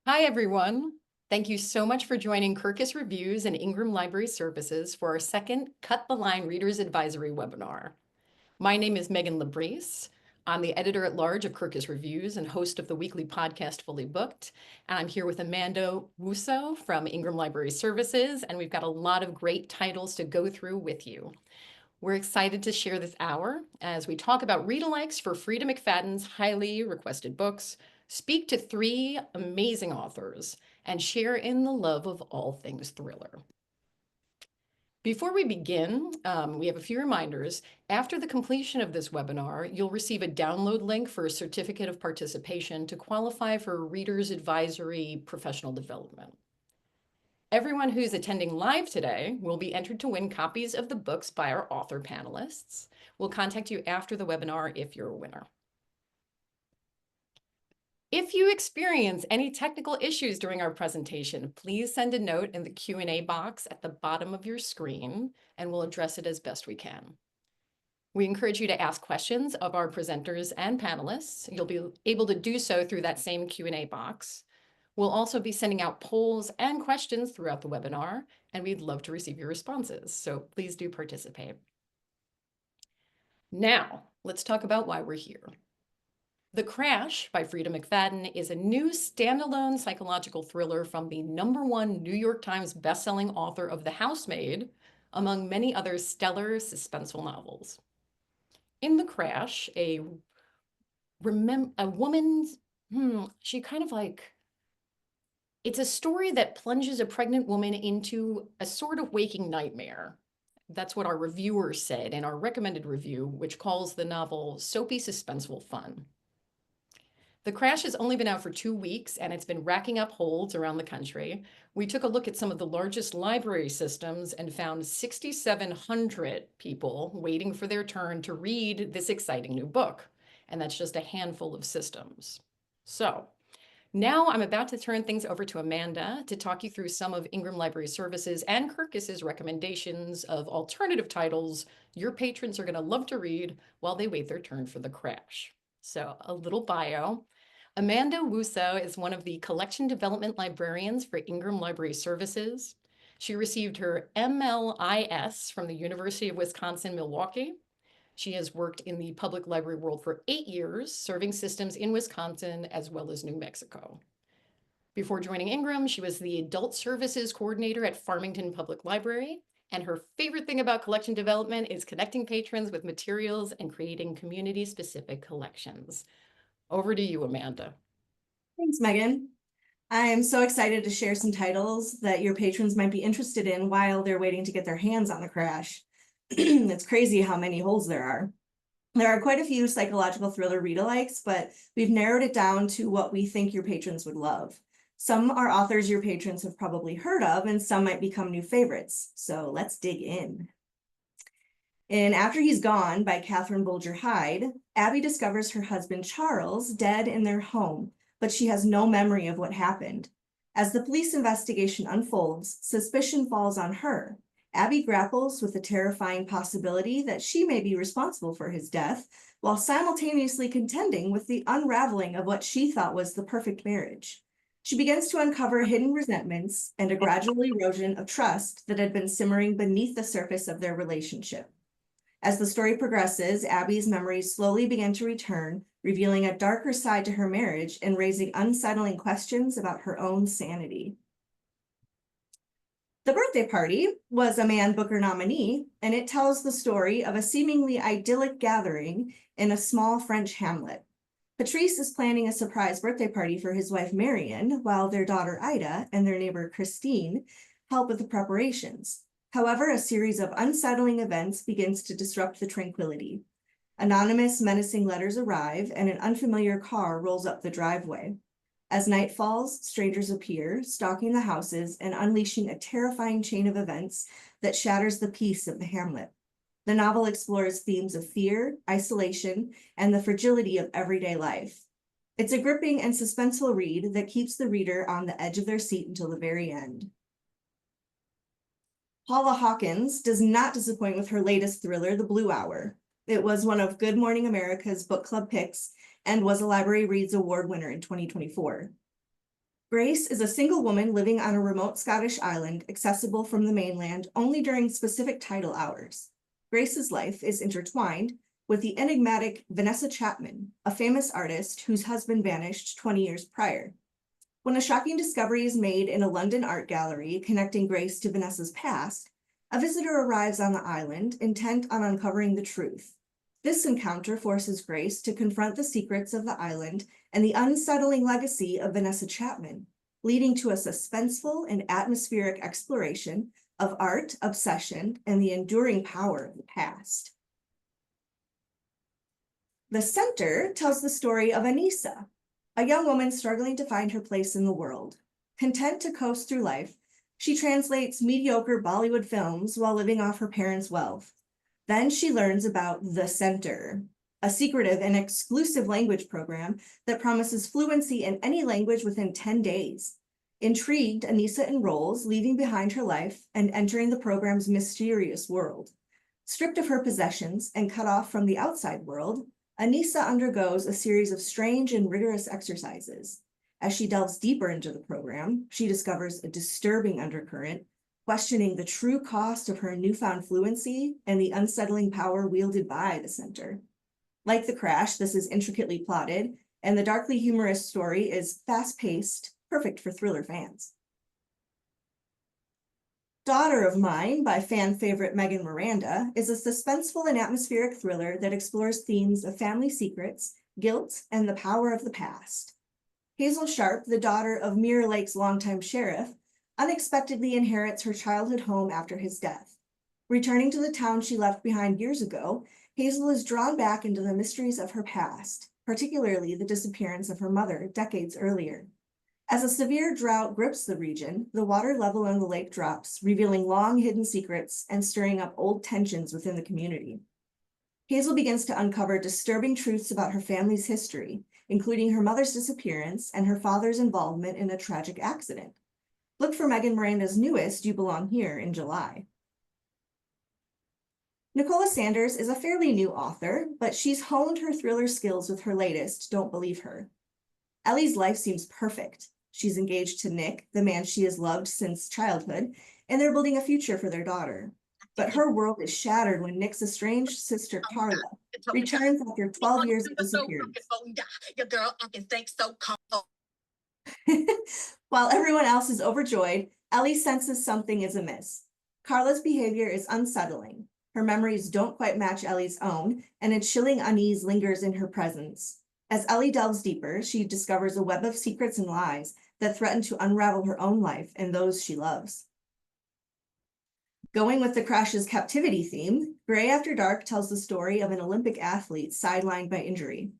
Hi, everyone. Thank you so much for joining Kirkus Reviews and Ingram Library Services for our second Cut the Line Readers Advisory webinar. My name is Megan Labrise. I'm the editor-at-large of Kirkus Reviews and host of the weekly podcast Fully Booked. And I'm here with Amanda Wusso from Ingram Library Services, and we've got a lot of great titles to go through with you. We're excited to share this hour as we talk about read-alikes for Frida McFadden's highly requested books, speak to three amazing authors, and share in the love of all things thriller. Before we begin, we have a few reminders. After the completion of this webinar, you'll receive a download link for a certificate of participation to qualify for Reader's Advisory Professional Development. Everyone who's attending live today will be entered to win copies of the books by our author panelists. We'll contact you after the webinar if you're a winner. If you experience any technical issues during our presentation, please send a note in the Q&A box at the bottom of your screen, and we'll address it as best we can. We encourage you to ask questions of our presenters and panelists. You'll be able to do so through that same Q&A box. We'll also be sending out polls and questions throughout the webinar, and we'd love to receive your responses, so please do participate. Now, let's talk about why we're here. The Crash by Frida McFadden is a new standalone psychological thriller from the #1 New York Times bestselling author of The Housemaid, among many other stellar suspenseful novels. In The Crash, a woman's, she kind of like, it's a story that plunges a pregnant woman into a sort of waking nightmare. That's what our reviewer said in our recommended review, which calls the novel soapy, suspenseful fun. The Crash has only been out for 2 weeks, and it's been racking up holds around the country. We took a look at some of the largest library systems and found 6,700 people waiting for their turn to read this exciting new book. And that's just a handful of systems. So now I'm about to turn things over to Amanda to talk you through some of Ingram Library Services and Kirkus's recommendations of alternative titles your patrons are going to love to read while they wait their turn for The Crash. So a little bio. Amanda Wusso is one of the collection development librarians for Ingram Library Services. She received her MLIS from the University of Wisconsin-Milwaukee. She has worked in the public library world for 8 years, serving systems in Wisconsin as well as New Mexico. Before joining Ingram, she was the adult services coordinator at Farmington Public Library, and her favorite thing about collection development is connecting patrons with materials and creating community-specific collections. Over to you, Amanda. Thanks, Megan. I am so excited to share some titles that your patrons might be interested in while they're waiting to get their hands on The Crash. It's crazy how many holes there are. There are quite a few psychological thriller read-alikes, but we've narrowed it down to what we think your patrons would love. Some are authors your patrons have probably heard of, and some might become new favorites. So let's dig in. In After He's Gone by Catherine Bolger Hyde, Abby discovers her husband Charles dead in their home, but she has no memory of what happened. As the police investigation unfolds, suspicion falls on her. Abby grapples with the terrifying possibility that she may be responsible for his death, while simultaneously contending with the unraveling of what she thought was the perfect marriage. She begins to uncover hidden resentments and a gradual erosion of trust that had been simmering beneath the surface of their relationship. As the story progresses, Abby's memories slowly begin to return, revealing a darker side to her marriage and raising unsettling questions about her own sanity. The Birthday Party was a Man Booker nominee, and it tells the story of a seemingly idyllic gathering in a small French hamlet. Patrice is planning a surprise birthday party for his wife Marion, while their daughter Ida and their neighbor Christine help with the preparations. However, a series of unsettling events begins to disrupt the tranquility. Anonymous, menacing letters arrive, and an unfamiliar car rolls up the driveway. As night falls, strangers appear, stalking the houses and unleashing a terrifying chain of events that shatters the peace of the hamlet. The novel explores themes of fear, isolation, and the fragility of everyday life. It's a gripping and suspenseful read that keeps the reader on the edge of their seat until the very end. Paula Hawkins does not disappoint with her latest thriller, The Blue Hour. It was one of Good Morning America's book club picks and was a Library Reads Award winner in 2024. Grace is a single woman living on a remote Scottish island accessible from the mainland only during specific tidal hours. Grace's life is intertwined with the enigmatic Vanessa Chapman, a famous artist whose husband vanished 20 years prior. When a shocking discovery is made in a London art gallery connecting Grace to Vanessa's past, a visitor arrives on the island intent on uncovering the truth. This encounter forces Grace to confront the secrets of the island and the unsettling legacy of Vanessa Chapman, leading to a suspenseful and atmospheric exploration of art, obsession, and the enduring power of the past. The center tells the story of Anissa, a young woman struggling to find her place in the world. Content to coast through life, she translates mediocre Bollywood films while living off her parents' wealth. Then she learns about the Center, a secretive and exclusive language program that promises fluency in any language within 10 days. Intrigued, Anissa enrolls, leaving behind her life and entering the program's mysterious world. Stripped of her possessions and cut off from the outside world, Anissa undergoes a series of strange and rigorous exercises. As she delves deeper into the program, she discovers a disturbing undercurrent, questioning the true cost of her newfound fluency and the unsettling power wielded by the center. Like The Crash, this is intricately plotted, and the darkly humorous story is fast-paced, perfect for thriller fans. Daughter of Mine by fan favorite Megan Miranda is a suspenseful and atmospheric thriller that explores themes of family secrets, guilt, and the power of the past. Hazel Sharp, the daughter of Mirror Lake's longtime sheriff, unexpectedly inherits her childhood home after his death. Returning to the town she left behind years ago, Hazel is drawn back into the mysteries of her past, particularly the disappearance of her mother decades earlier. As a severe drought grips the region, the water level in the lake drops, revealing long hidden secrets and stirring up old tensions within the community. Hazel begins to uncover disturbing truths about her family's history, including her mother's disappearance and her father's involvement in a tragic accident. Look for Megan Miranda's newest, You Belong Here, in July. Nicola Sanders is a fairly new author, but she's honed her thriller skills with her latest, Don't Believe Her. Ellie's life seems perfect. She's engaged to Nick, the man she has loved since childhood, and they're building a future for their daughter. But her world is shattered when Nick's estranged sister, Carla, returns after 12 years of disappearance. While everyone else is overjoyed, Ellie senses something is amiss. Carla's behavior is unsettling. Her memories don't quite match Ellie's own, and a chilling unease lingers in her presence. As Ellie delves deeper, she discovers a web of secrets and lies that threaten to unravel her own life and those she loves. Going with the Crash's captivity theme, Gray After Dark tells the story of an Olympic athlete sidelined by injury.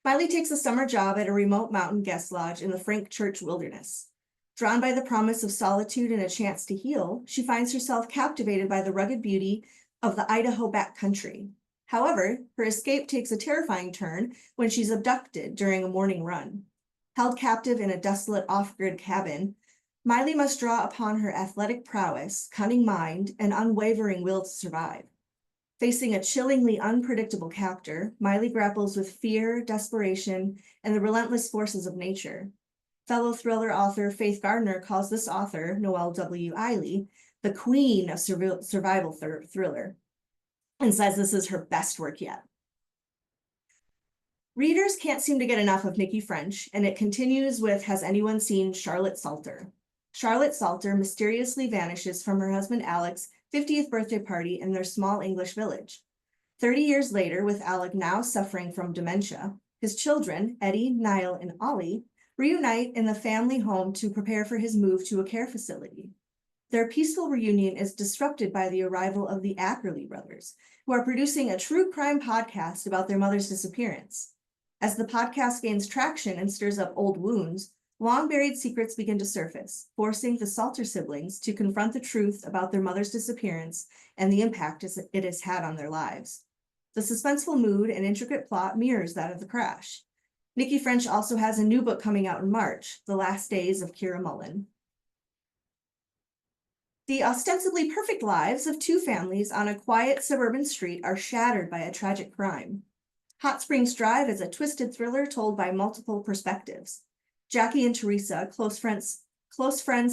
Miley takes a summer job at a remote mountain guest lodge in the Frank Church wilderness. Drawn by the promise of solitude and a chance to heal, she finds herself captivated by the rugged beauty of the Idaho backcountry. However, her escape takes a terrifying turn when she's abducted during a morning run. Held captive in a desolate off-grid cabin, Miley must draw upon her athletic prowess, cunning mind, and unwavering will to survive. Facing a chillingly unpredictable captor, Miley grapples with fear, desperation, and the relentless forces of nature. Fellow thriller author Faith Gardner calls this author, Noelle W. Eiley, the queen of survival thriller, and says this is her best work yet. Readers can't seem to get enough of Nikki French, and it continues with Has Anyone Seen Charlotte Salter? Charlotte Salter mysteriously vanishes from her husband Alec's 50th birthday party in their small English village. 30 years later, with Alec now suffering from dementia, his children, Eddie, Niall, and Ollie, reunite in the family home to prepare for his move to a care facility. Their peaceful reunion is disrupted by the arrival of the Ackerley brothers, who are producing a true crime podcast about their mother's disappearance. As the podcast gains traction and stirs up old wounds, long-buried secrets begin to surface, forcing the Salter siblings to confront the truth about their mother's disappearance and the impact it has had on their lives. The suspenseful mood and intricate plot mirrors that of The Crash. Nikki French also has a new book coming out in March, The Last Days of Kira Mullen. The ostensibly perfect lives of two families on a quiet suburban street are shattered by a tragic crime. Hot Springs Drive is a twisted thriller told by multiple perspectives. Jackie and Teresa, close friends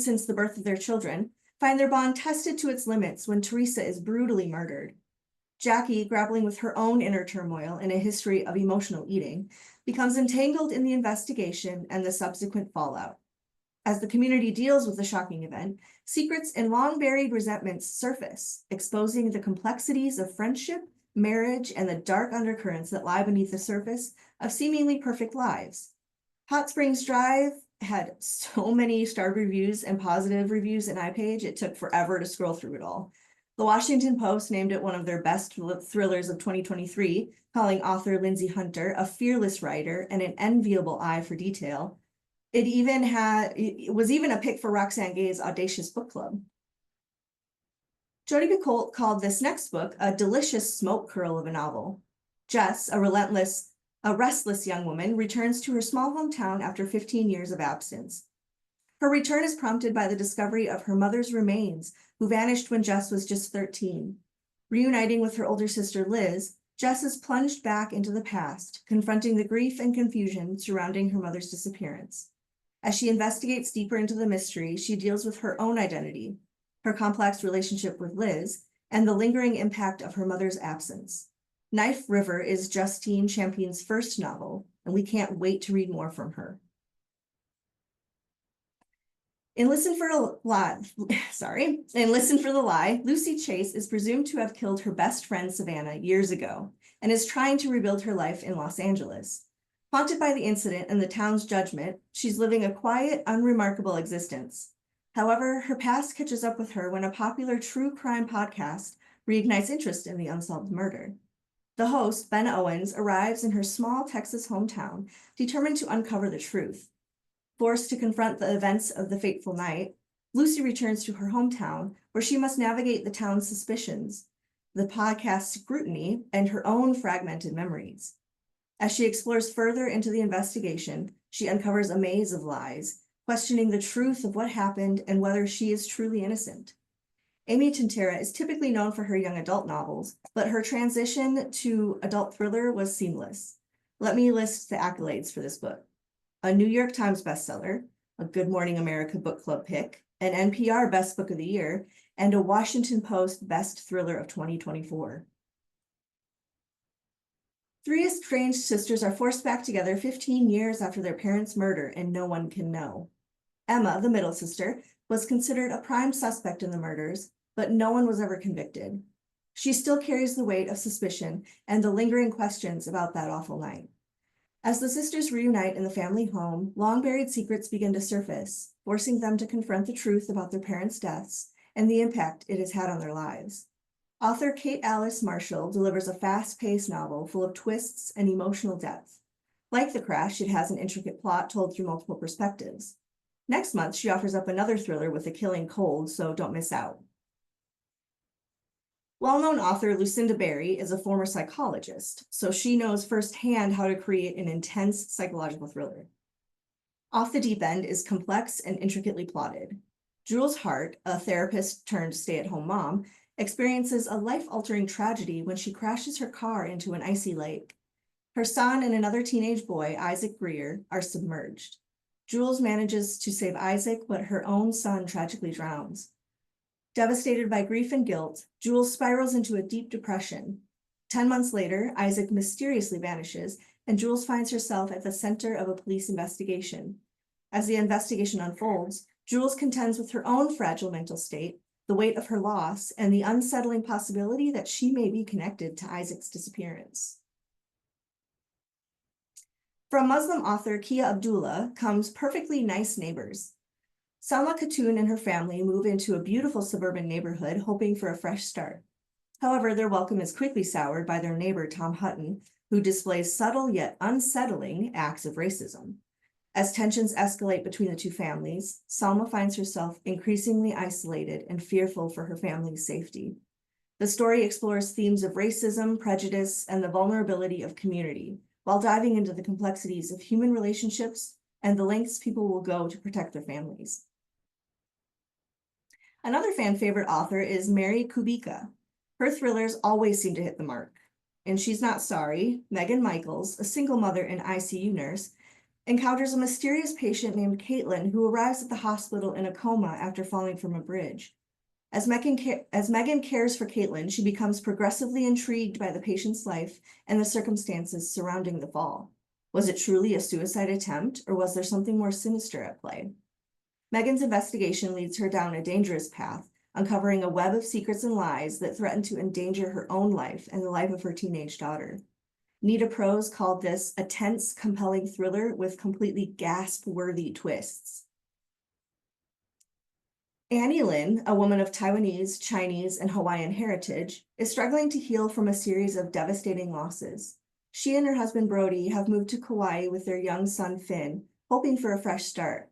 since the birth of their children, find their bond tested to its limits when Teresa is brutally murdered. Jackie, grappling with her own inner turmoil and a history of emotional eating, becomes entangled in the investigation and the subsequent fallout. As the community deals with the shocking event, secrets and long-buried resentments surface, exposing the complexities of friendship, marriage, and the dark undercurrents that lie beneath the surface of seemingly perfect lives. Hot Springs Drive had so many starred reviews and positive reviews in iPage, it took forever to scroll through it all. The Washington Post named it one of their best thrillers of 2023, calling author Lindsay Hunter a fearless writer and an enviable eye for detail. It was even a pick for Roxane Gay's Audacious Book Club. Jodi Picoult called this next book a delicious smoke curl of a novel. Jess, a restless young woman, returns to her small hometown after 15 years of absence. Her return is prompted by the discovery of her mother's remains, who vanished when Jess was just 13. Reuniting with her older sister Liz, Jess is plunged back into the past, confronting the grief and confusion surrounding her mother's disappearance. As she investigates deeper into the mystery, she deals with her own identity, her complex relationship with Liz, and the lingering impact of her mother's absence. Knife River is Justine Champion's first novel, and we can't wait to read more from her. In Listen for the Lie, Lucy Chase is presumed to have killed her best friend Savannah years ago and is trying to rebuild her life in Los Angeles. Haunted by the incident and the town's judgment, she's living a quiet, unremarkable existence. However, her past catches up with her when a popular true crime podcast reignites interest in the unsolved murder. The host, Ben Owens, arrives in her small Texas hometown, determined to uncover the truth. Forced to confront the events of the fateful night, Lucy returns to her hometown, where she must navigate the town's suspicions, the podcast's scrutiny, and her own fragmented memories. As she explores further into the investigation, she uncovers a maze of lies, questioning the truth of what happened and whether she is truly innocent. Amy Tintera is typically known for her young adult novels, but her transition to adult thriller was seamless. Let me list the accolades for this book. A New York Times bestseller, a Good Morning America Book Club pick, an NPR Best Book of the Year, and a Washington Post Best Thriller of 2024. Three estranged sisters are forced back together 15 years after their parents' murder, and no one can know. Emma, the middle sister, was considered a prime suspect in the murders, but no one was ever convicted. She still carries the weight of suspicion and the lingering questions about that awful night. As the sisters reunite in the family home, long-buried secrets begin to surface, forcing them to confront the truth about their parents' deaths and the impact it has had on their lives. Author Kate Alice Marshall delivers a fast-paced novel full of twists and emotional depth. Like The Crash, it has an intricate plot told through multiple perspectives. Next month, she offers up another thriller with a killing cold, so don't miss out. Well-known author Lucinda Berry is a former psychologist, so she knows firsthand how to create an intense psychological thriller. Off the Deep End is complex and intricately plotted. Jules Hart, a therapist turned stay-at-home mom, experiences a life-altering tragedy when she crashes her car into an icy lake. Her son and another teenage boy, Isaac Greer, are submerged. Jules manages to save Isaac, but her own son tragically drowns. Devastated by grief and guilt, Jules spirals into a deep depression. 10 months later, Isaac mysteriously vanishes, and Jules finds herself at the center of a police investigation. As the investigation unfolds, Jules contends with her own fragile mental state, the weight of her loss, and the unsettling possibility that she may be connected to Isaac's disappearance. From Muslim author Kia Abdullah comes Perfectly Nice Neighbors. Salma Khatun and her family move into a beautiful suburban neighborhood, hoping for a fresh start. However, their welcome is quickly soured by their neighbor, Tom Hutton, who displays subtle yet unsettling acts of racism. As tensions escalate between the two families, Salma finds herself increasingly isolated and fearful for her family's safety. The story explores themes of racism, prejudice, and the vulnerability of community, while diving into the complexities of human relationships and the lengths people will go to protect their families. Another fan favorite author is Mary Kubica. Her thrillers always seem to hit the mark. In She's Not Sorry, Megan Michaels, a single mother and ICU nurse, encounters a mysterious patient named Caitlin who arrives at the hospital in a coma after falling from a bridge. As Megan cares for Caitlin, she becomes progressively intrigued by the patient's life and the circumstances surrounding the fall. Was it truly a suicide attempt, or was there something more sinister at play? Megan's investigation leads her down a dangerous path, uncovering a web of secrets and lies that threaten to endanger her own life and the life of her teenage daughter. Nita Prose called this a tense, compelling thriller with completely gasp-worthy twists. Annie Lin, a woman of Taiwanese, Chinese, and Hawaiian heritage, is struggling to heal from a series of devastating losses. She and her husband Brody have moved to Kauai with their young son Finn, hoping for a fresh start.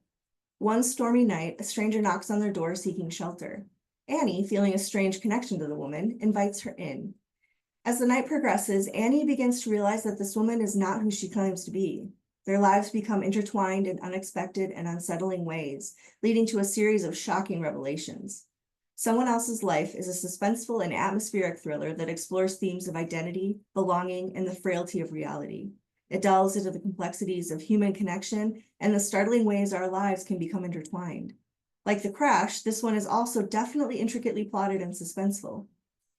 One stormy night, a stranger knocks on their door seeking shelter. Annie, feeling a strange connection to the woman, invites her in. As the night progresses, Annie begins to realize that this woman is not who she claims to be. Their lives become intertwined in unexpected and unsettling ways, leading to a series of shocking revelations. Someone Else's Life is a suspenseful and atmospheric thriller that explores themes of identity, belonging, and the frailty of reality. It delves into the complexities of human connection and the startling ways our lives can become intertwined. Like The Crash, this one is also definitely intricately plotted and suspenseful.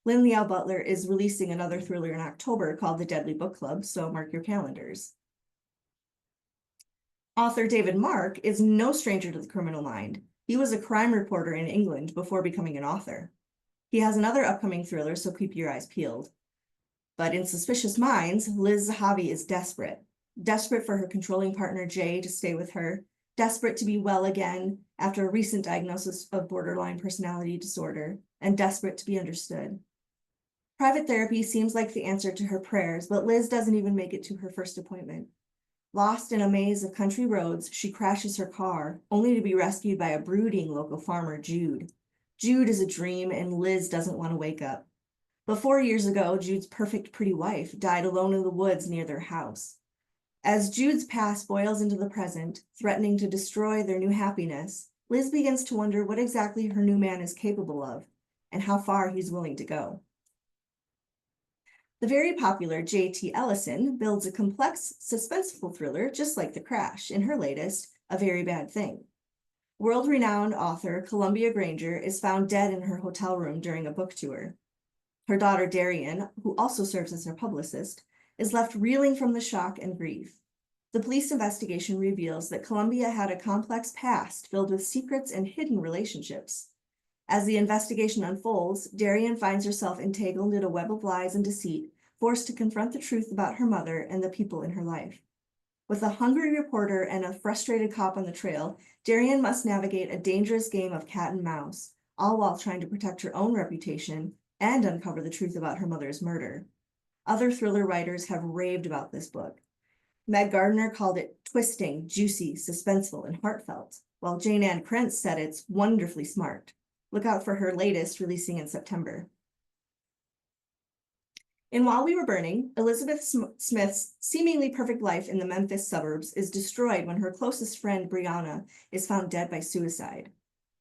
Lynn Liao Butler is releasing another thriller in October called The Deadly Book Club, so mark your calendars. Author David Mark is no stranger to the criminal mind. He was a crime reporter in England before becoming an author. He has another upcoming thriller, so keep your eyes peeled. But in Suspicious Minds, Liz Zahavi is desperate. Desperate for her controlling partner Jay to stay with her, desperate to be well again after a recent diagnosis of borderline personality disorder, and desperate to be understood. Private therapy seems like the answer to her prayers, but Liz doesn't even make it to her first appointment. Lost in a maze of country roads, she crashes her car, only to be rescued by a brooding local farmer, Jude. Jude is a dream, and Liz doesn't want to wake up. But 4 years ago, Jude's perfect pretty wife died alone in the woods near their house. As Jude's past boils into the present, threatening to destroy their new happiness, Liz begins to wonder what exactly her new man is capable of, and how far he's willing to go. The very popular J.T. Ellison builds a complex, suspenseful thriller just like The Crash in her latest, A Very Bad Thing. World-renowned author Columbia Granger is found dead in her hotel room during a book tour. Her daughter Darian, who also serves as her publicist, is left reeling from the shock and grief. The police investigation reveals that Columbia had a complex past filled with secrets and hidden relationships. As the investigation unfolds, Darian finds herself entangled in a web of lies and deceit, forced to confront the truth about her mother and the people in her life. With a hungry reporter and a frustrated cop on the trail, Darian must navigate a dangerous game of cat and mouse, all while trying to protect her own reputation and uncover the truth about her mother's murder. Other thriller writers have raved about this book. Meg Gardner called it twisting, juicy, suspenseful, and heartfelt, while Jane Ann Krentz said it's wonderfully smart. Look out for her latest, releasing in September. In While We Were Burning, Elizabeth Smith's seemingly perfect life in the Memphis suburbs is destroyed when her closest friend, Brianna, is found dead by suicide.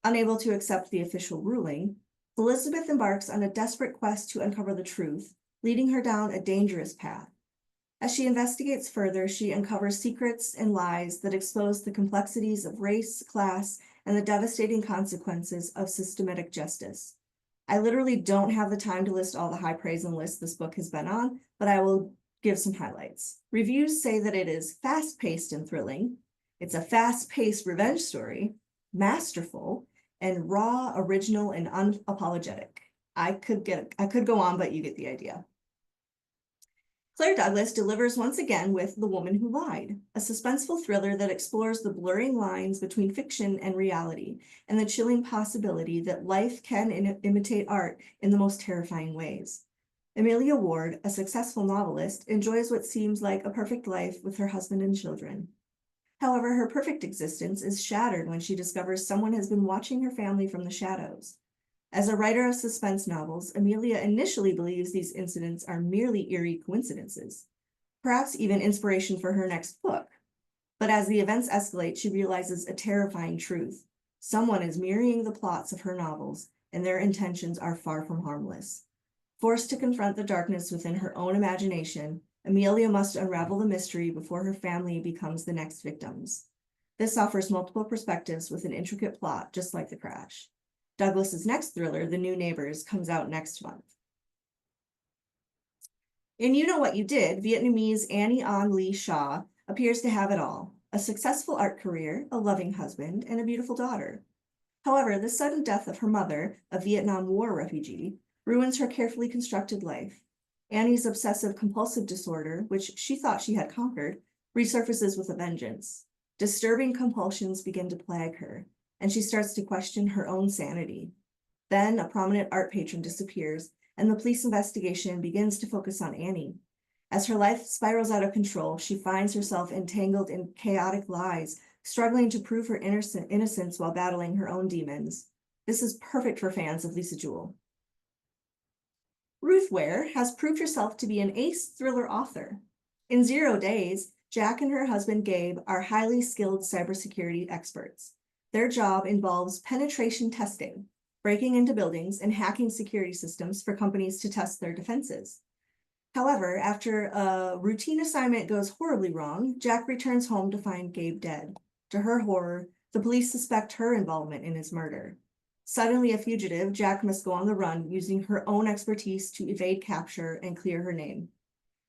Unable to accept the official ruling, Elizabeth embarks on a desperate quest to uncover the truth, leading her down a dangerous path. As she investigates further, she uncovers secrets and lies that expose the complexities of race, class, and the devastating consequences of systematic justice. I literally don't have the time to list all the high praise and lists this book has been on, but I will give some highlights. Reviews say that it is fast-paced and thrilling. It's a fast-paced revenge story, masterful, and raw, original, and unapologetic. I could go on, but you get the idea. Claire Douglas delivers once again with The Woman Who Lied, a suspenseful thriller that explores the blurring lines between fiction and reality, and the chilling possibility that life can imitate art in the most terrifying ways. Amelia Ward, a successful novelist, enjoys what seems like a perfect life with her husband and children. However, her perfect existence is shattered when she discovers someone has been watching her family from the shadows. As a writer of suspense novels, Amelia initially believes these incidents are merely eerie coincidences, perhaps even inspiration for her next book. But as the events escalate, she realizes a terrifying truth. Someone is mirroring the plots of her novels, and their intentions are far from harmless. Forced to confront the darkness within her own imagination, Amelia must unravel the mystery before her family becomes the next victims. This offers multiple perspectives with an intricate plot, just like The Crash. Douglas's next thriller, The New Neighbors, comes out next month. In You Know What You Did, Vietnamese Annie An Lee Shaw appears to have it all: a successful art career, a loving husband, and a beautiful daughter. However, the sudden death of her mother, a Vietnam War refugee, ruins her carefully constructed life. Annie's obsessive-compulsive disorder, which she thought she had conquered, resurfaces with a vengeance. Disturbing compulsions begin to plague her, and she starts to question her own sanity. Then a prominent art patron disappears, and the police investigation begins to focus on Annie. As her life spirals out of control, she finds herself entangled in chaotic lies, struggling to prove her innocence while battling her own demons. This is perfect for fans of Lisa Jewell. Ruth Ware has proved herself to be an ace thriller author. In 0 Days, Jack and her husband Gabe are highly skilled cybersecurity experts. Their job involves penetration testing, breaking into buildings and hacking security systems for companies to test their defenses. However, after a routine assignment goes horribly wrong, Jack returns home to find Gabe dead. To her horror, the police suspect her involvement in his murder. Suddenly a fugitive, Jack must go on the run, using her own expertise to evade capture and clear her name.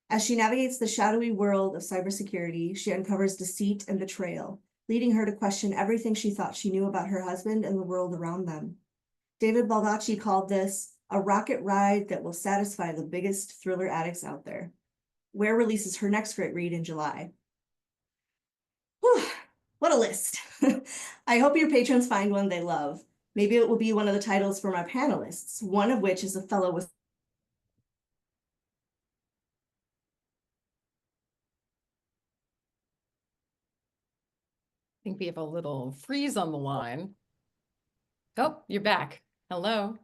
As she navigates the shadowy world of cybersecurity, she uncovers deceit and betrayal, leading her to question everything she thought she knew about her husband and the world around them. David Baldacci called this a rocket ride that will satisfy the biggest thriller addicts out there. Ware releases her next great read in July. Whew, what a list. I hope your patrons find one they love. Maybe it will be one of the titles for my panelists, one of which is a fellow with I think we have a little freeze on the line. Oh, you're back. Hello.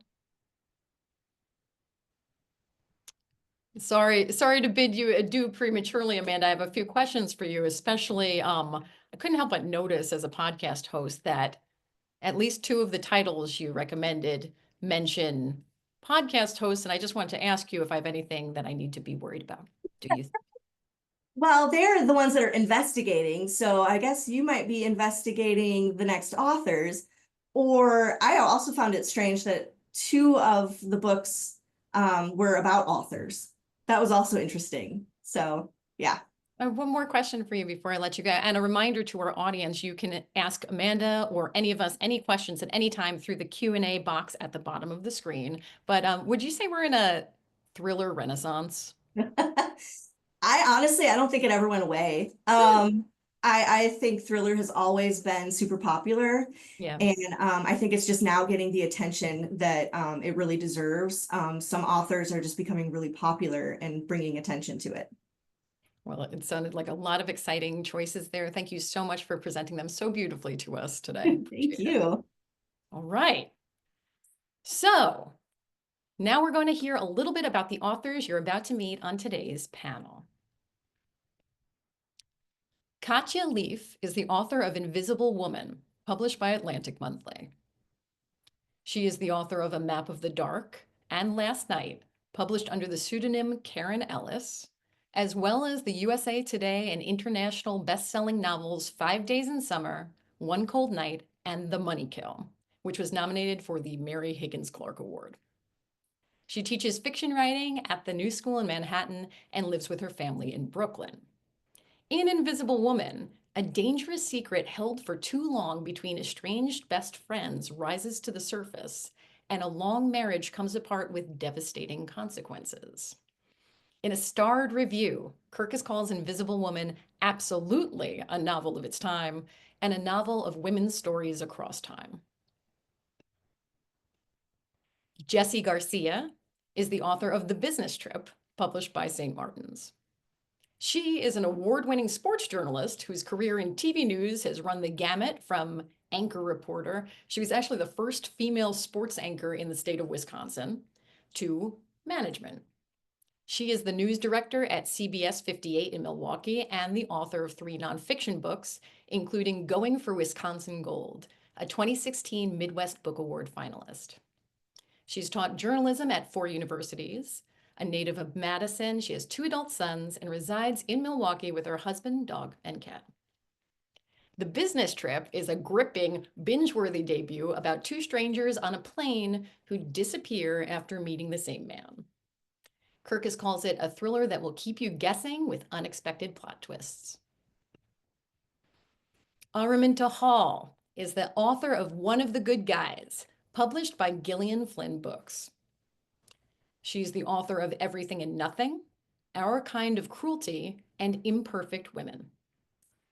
Sorry to bid you adieu prematurely, Amanda. I have a few questions for you, especially I couldn't help but notice as a podcast host that at least 2 of the titles you recommended mention podcast hosts, and I just wanted to ask you if I have anything that I need to be worried about. Do you? Well, they're the ones that are investigating. So I guess you might be investigating the next authors. Or I also found it strange that 2 of the books were about authors. That was also interesting. So yeah. One more question for you before I let you go. And a reminder to our audience, you can ask Amanda or any of us any questions at any time through the Q&A box at the bottom of the screen. But would you say we're in a thriller renaissance? I don't think it ever went away. I think thriller has always been super popular. Yeah. And I think it's just now getting the attention that it really deserves. Some authors are just becoming really popular and bringing attention to it. Well, it sounded like a lot of exciting choices there. Thank you so much for presenting them so beautifully to us today. Thank Appreciate it. you. All right. So now we're going to hear a little bit about the authors you're about to meet on today's panel. Katia Lief is the author of Invisible Woman, published by Atlantic Monthly. She is the author of A Map of the Dark and Last Night, published under the pseudonym Karen Ellis, as well as the USA Today and international best-selling novels 5 Days in Summer, One Cold Night, and The Money Kill, which was nominated for the Mary Higgins Clark Award. She teaches fiction writing at the New School in Manhattan and lives with her family in Brooklyn. In Invisible Woman, a dangerous secret held for too long between estranged best friends rises to the surface, and a long marriage comes apart with devastating consequences. In a starred review, Kirkus calls Invisible Woman absolutely a novel of its time and a novel of women's stories across time. Jessie Garcia is the author of The Business Trip, published by St. Martin's. She is an award-winning sports journalist whose career in TV news has run the gamut from anchor reporter. She was actually the first female sports anchor in the state of Wisconsin, to management. She is the news director at CBS 58 in Milwaukee and the author of 3 nonfiction books, including Going for Wisconsin Gold, a 2016 Midwest Book Award finalist. She's taught journalism at 4 universities, A native of Madison, she has 2 adult sons and resides in Milwaukee with her husband, dog, and cat. The Business Trip is a gripping, binge-worthy debut about 2 strangers on a plane who disappear after meeting the same man. Kirkus calls it a thriller that will keep you guessing with unexpected plot twists. Araminta Hall is the author of One of the Good Guys, published by Gillian Flynn Books. She's the author of Everything and Nothing, Our Kind of Cruelty, and Imperfect Women.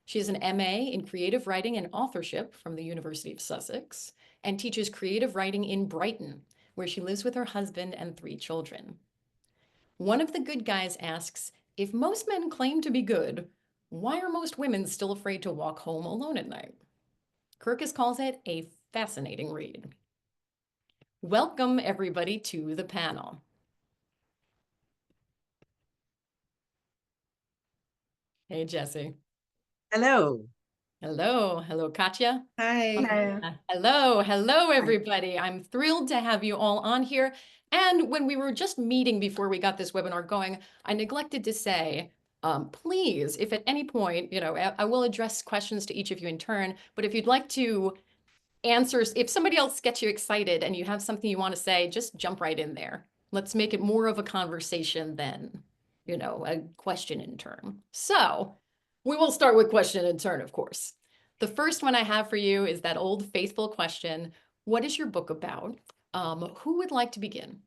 She has an MA in creative writing and authorship from the University of Sussex and teaches creative writing in Brighton, where she lives with her husband and 3 children. One of the Good Guys asks, if most men claim to be good, why are most women still afraid to walk home alone at night? Kirkus calls it a fascinating read. Welcome, everybody, to the panel. Hey, Jessie. Hello. Hello. Hello, Katia. Hi. Hello, everybody. I'm thrilled to have you all on here. And when we were just meeting before we got this webinar going, I neglected to say, please, if at any point, I will address questions to each of you in turn, but if you'd like to answer, if somebody else gets you excited and you have something you want to say, just jump right in there. Let's make it more of a conversation than, a question in turn. So we will start with question in turn, of course. The first one I have for you is that old faithful question, what is your book about? Who would like to begin?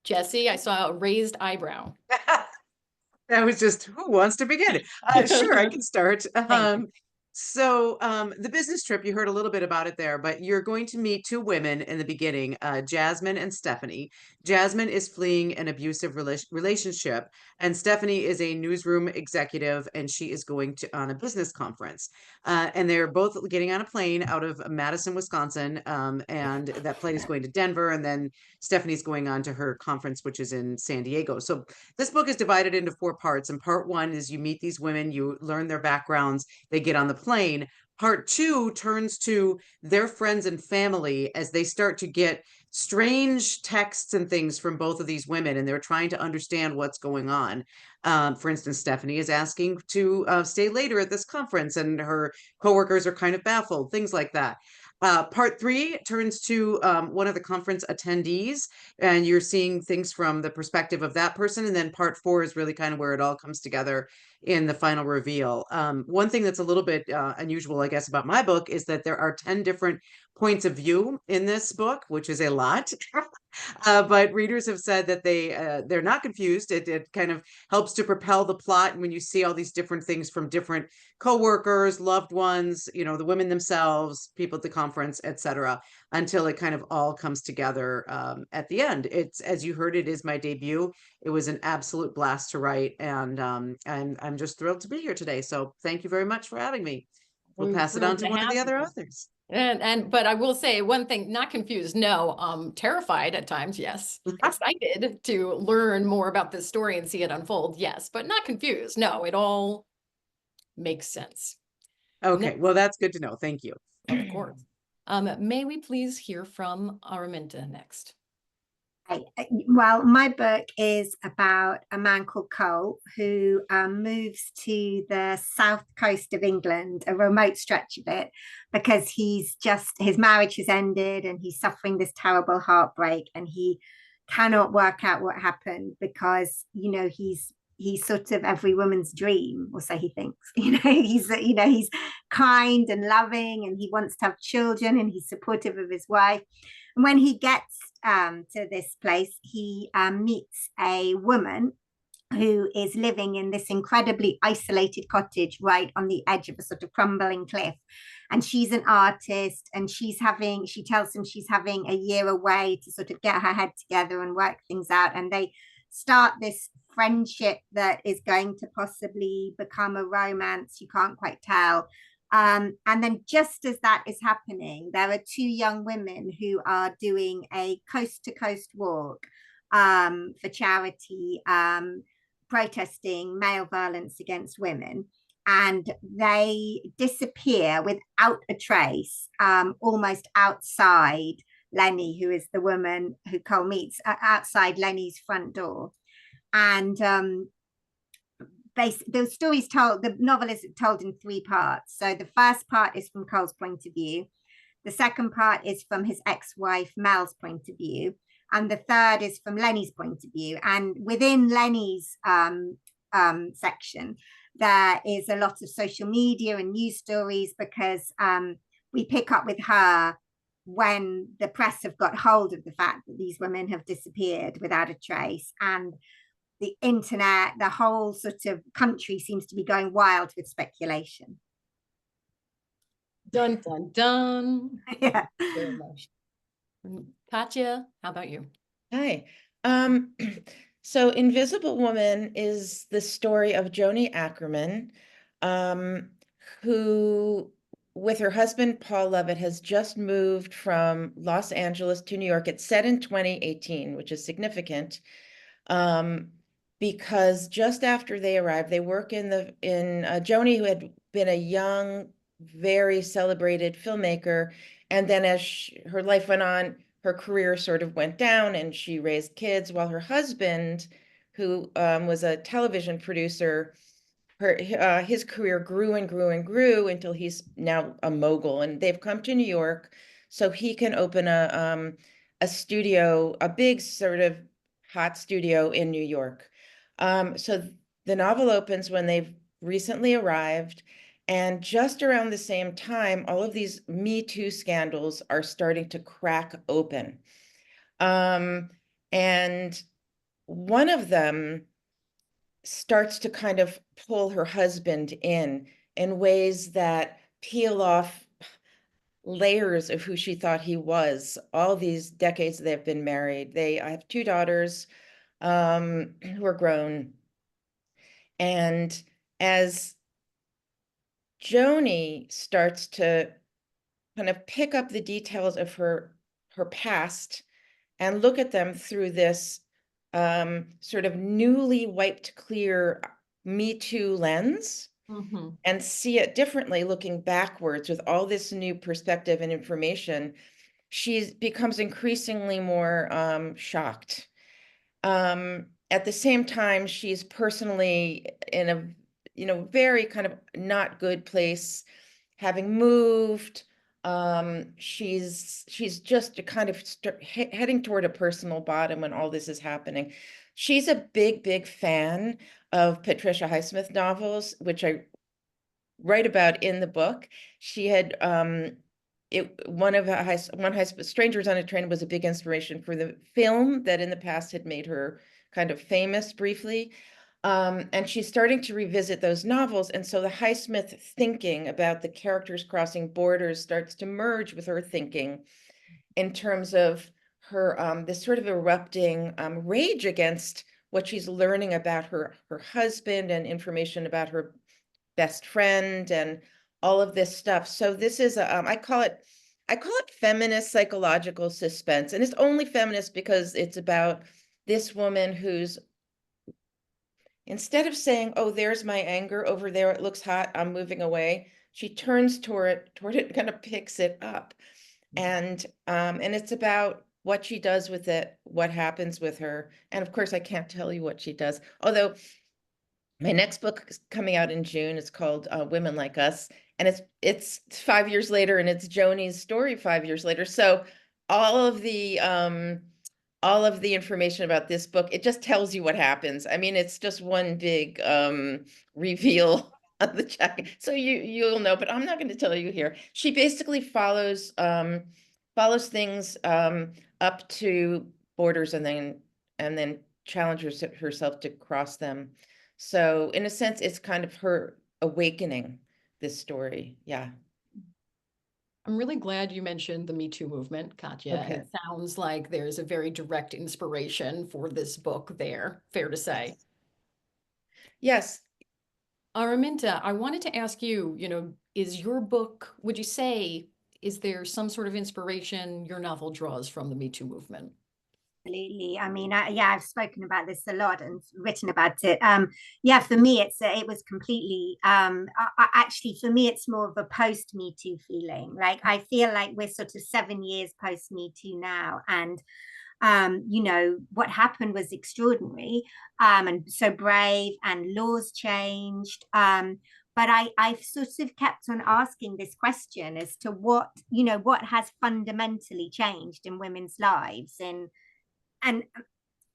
Jessie, I saw a raised eyebrow. That was just who wants to begin? Sure, I can start. The business trip, you heard a little bit about it there, but you're going to meet 2 women in the beginning, Jasmine and Stephanie. Jasmine is fleeing an abusive relationship, and Stephanie is a newsroom executive, and she is going on a business conference. And they're both getting on a plane out of Madison, Wisconsin, and that plane is going to Denver, and then Stephanie's going on to her conference, which is in San Diego. So this book is divided into 4 parts, and part 1 is you meet these women, you learn their backgrounds, they get on the plane. Part 2 turns to their friends and family as they start to get strange texts and things from both of these women, and they're trying to understand what's going on. For instance, Stephanie is asking to stay later at this conference, and her coworkers are kind of baffled, things like that. Part 3 turns to one of the conference attendees, and you're seeing things from the perspective of that person. And then part 4 is really kind of where it all comes together in the final reveal. One thing that's a little bit unusual, I guess, about my book is that there are 10 different points of view in this book, which is a lot. But readers have said that they're not confused. It kind of helps to propel the plot. And when you see all these different things from different coworkers, loved ones, the women themselves, people at the conference, etc., until it kind of all comes together at the end. It's, as you heard, it is my debut. It was an absolute blast to write, and I'm just thrilled to be here today. So thank you very much for having me. We'll pass it on to one of the other authors. But I will say one thing, not confused, no, terrified at times, yes. Excited to learn more about this story and see it unfold, yes, but not confused. No, it all makes sense. Okay, well, that's good to know. Thank you. Of course. May we please hear from Araminta next? Well, my book is about a man called Cole who moves to the south coast of England, a remote stretch of it, because his marriage has ended and he's suffering this terrible heartbreak, and he cannot work out what happened because he's sort of every woman's dream, or so he thinks. He's kind and loving, and he wants to have children, and he's supportive of his wife. And when he gets to this place, he meets a woman who is living in this incredibly isolated cottage right on the edge of a sort of crumbling cliff. And she's an artist, and she tells him she's having a year away to sort of get her head together and work things out. And they start this friendship that is going to possibly become a romance. You can't quite tell. And then just as that is happening, there are 2 young women who are doing a coast-to-coast walk for charity, protesting male violence against women. And they disappear without a trace, almost outside Lenny, who is the woman who Cole meets outside Lenny's front door. And the story's told, the novel is told in 3 parts. So the first part is from Cole's point of view. The second part is from his ex-wife Mel's point of view. And the third is from Lenny's point of view. And within Lenny's section, there is a lot of social media and news stories, because we pick up with her when the press have got hold of the fact that these women have disappeared without a trace. And the internet, the whole sort of country seems to be going wild with speculation. Dun, dun, dun. Yeah. Very much. Katia, how about you? Hi. So Invisible Woman is the story of Joni Ackerman, who, with her husband, Paul Lovett, has just moved from Los Angeles to New York. It's set in 2018, which is significant, because just after they arrived, they work in Joni, who had been a young, very celebrated filmmaker. And then as her life went on, her career sort of went down, and she raised kids, while her husband, who was a television producer, his career grew and grew and grew until he's now a mogul. And they've come to New York so he can open a studio, a big sort of hot studio in New York. So the novel opens when they've recently arrived. And just around the same time, all of these Me Too scandals are starting to crack open. And one of them starts to kind of pull her husband in ways that peel off layers of who she thought he was. All these decades they've been married. I have 2 daughters who are grown. And as Joni starts to kind of pick up the details of her past and look at them through this sort of newly wiped clear Me Too lens, and see it differently, looking backwards with all this new perspective and information, she becomes increasingly more shocked. At the same time, she's personally in a very kind of not good place, having moved. She's just kind of heading toward a personal bottom when all this is happening. She's a big fan of Patricia Highsmith novels, which I write about in the book. She had Strangers on a Train was a big inspiration for the film that in the past had made her kind of famous briefly. And she's starting to revisit those novels. And so the Highsmith thinking about the characters crossing borders starts to merge with her thinking in terms of her this sort of erupting rage against what she's learning about her husband and information about her best friend and all of this stuff. So this is I call it feminist psychological suspense. And it's only feminist because it's about this woman who's, instead of saying, oh, there's my anger over there, it looks hot, I'm moving away, she turns toward it, kind of picks it up. And it's about what she does with it, what happens with her. And of course, I can't tell you what she does. Although my next book is coming out in June. It's called Women Like Us. And it's 5 years later, and it's Joni's story 5 years later. So all of the information about this book, it just tells you what happens. I mean, it's just one big reveal of the check. So you'll know, but I'm not going to tell you here. She basically follows things up to borders and then challenges herself to cross them. So in a sense, it's kind of her awakening, this story. Yeah. I'm really glad you mentioned the Me Too movement, Katia. Okay. It sounds like there's a very direct inspiration for this book there, fair to say. Yes. Araminta, I wanted to ask you, is your book, would you say, is there some sort of inspiration your novel draws from the Me Too movement? Absolutely. I mean, yeah, I've spoken about this a lot and written about it. Yeah, for me, it was completely. Actually, for me, it's more of a post Me Too feeling. Like I feel like we're sort of 7 years post Me Too now, and you know, what happened was extraordinary, and so brave, and laws changed. But I've sort of kept on asking this question as to what, you know, what has fundamentally changed in women's lives, and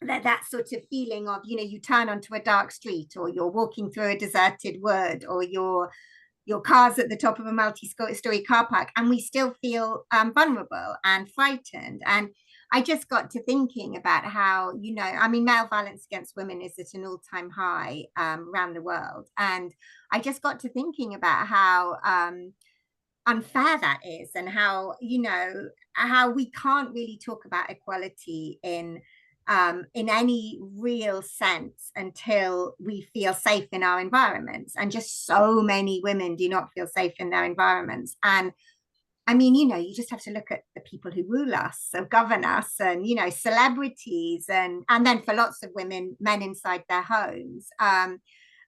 that sort of feeling of, you know, you turn onto a dark street, or you're walking through a deserted wood, or your car's at the top of a multi-story car park, and we still feel vulnerable and frightened. And I just got to thinking about how, you know, I mean, male violence against women is at an all-time high around the world, and I just got to thinking about how unfair that is, and how, you know, how we can't really talk about equality in any real sense until we feel safe in our environments. And just so many women do not feel safe in their environments. And I mean, you know, you just have to look at the people who rule us, so govern us, and, you know, celebrities, and then for lots of women, men inside their homes.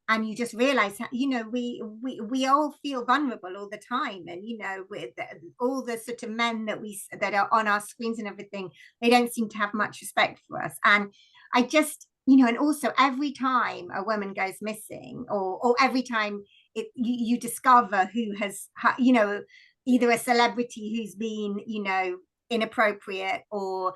And you just realize, you know, we all feel vulnerable all the time, and, you know, with all the sort of men that are on our screens and everything, they don't seem to have much respect for us. And I just, you know, and also every time a woman goes missing, or every time you discover who has, you know, either a celebrity who's been, you know, inappropriate, or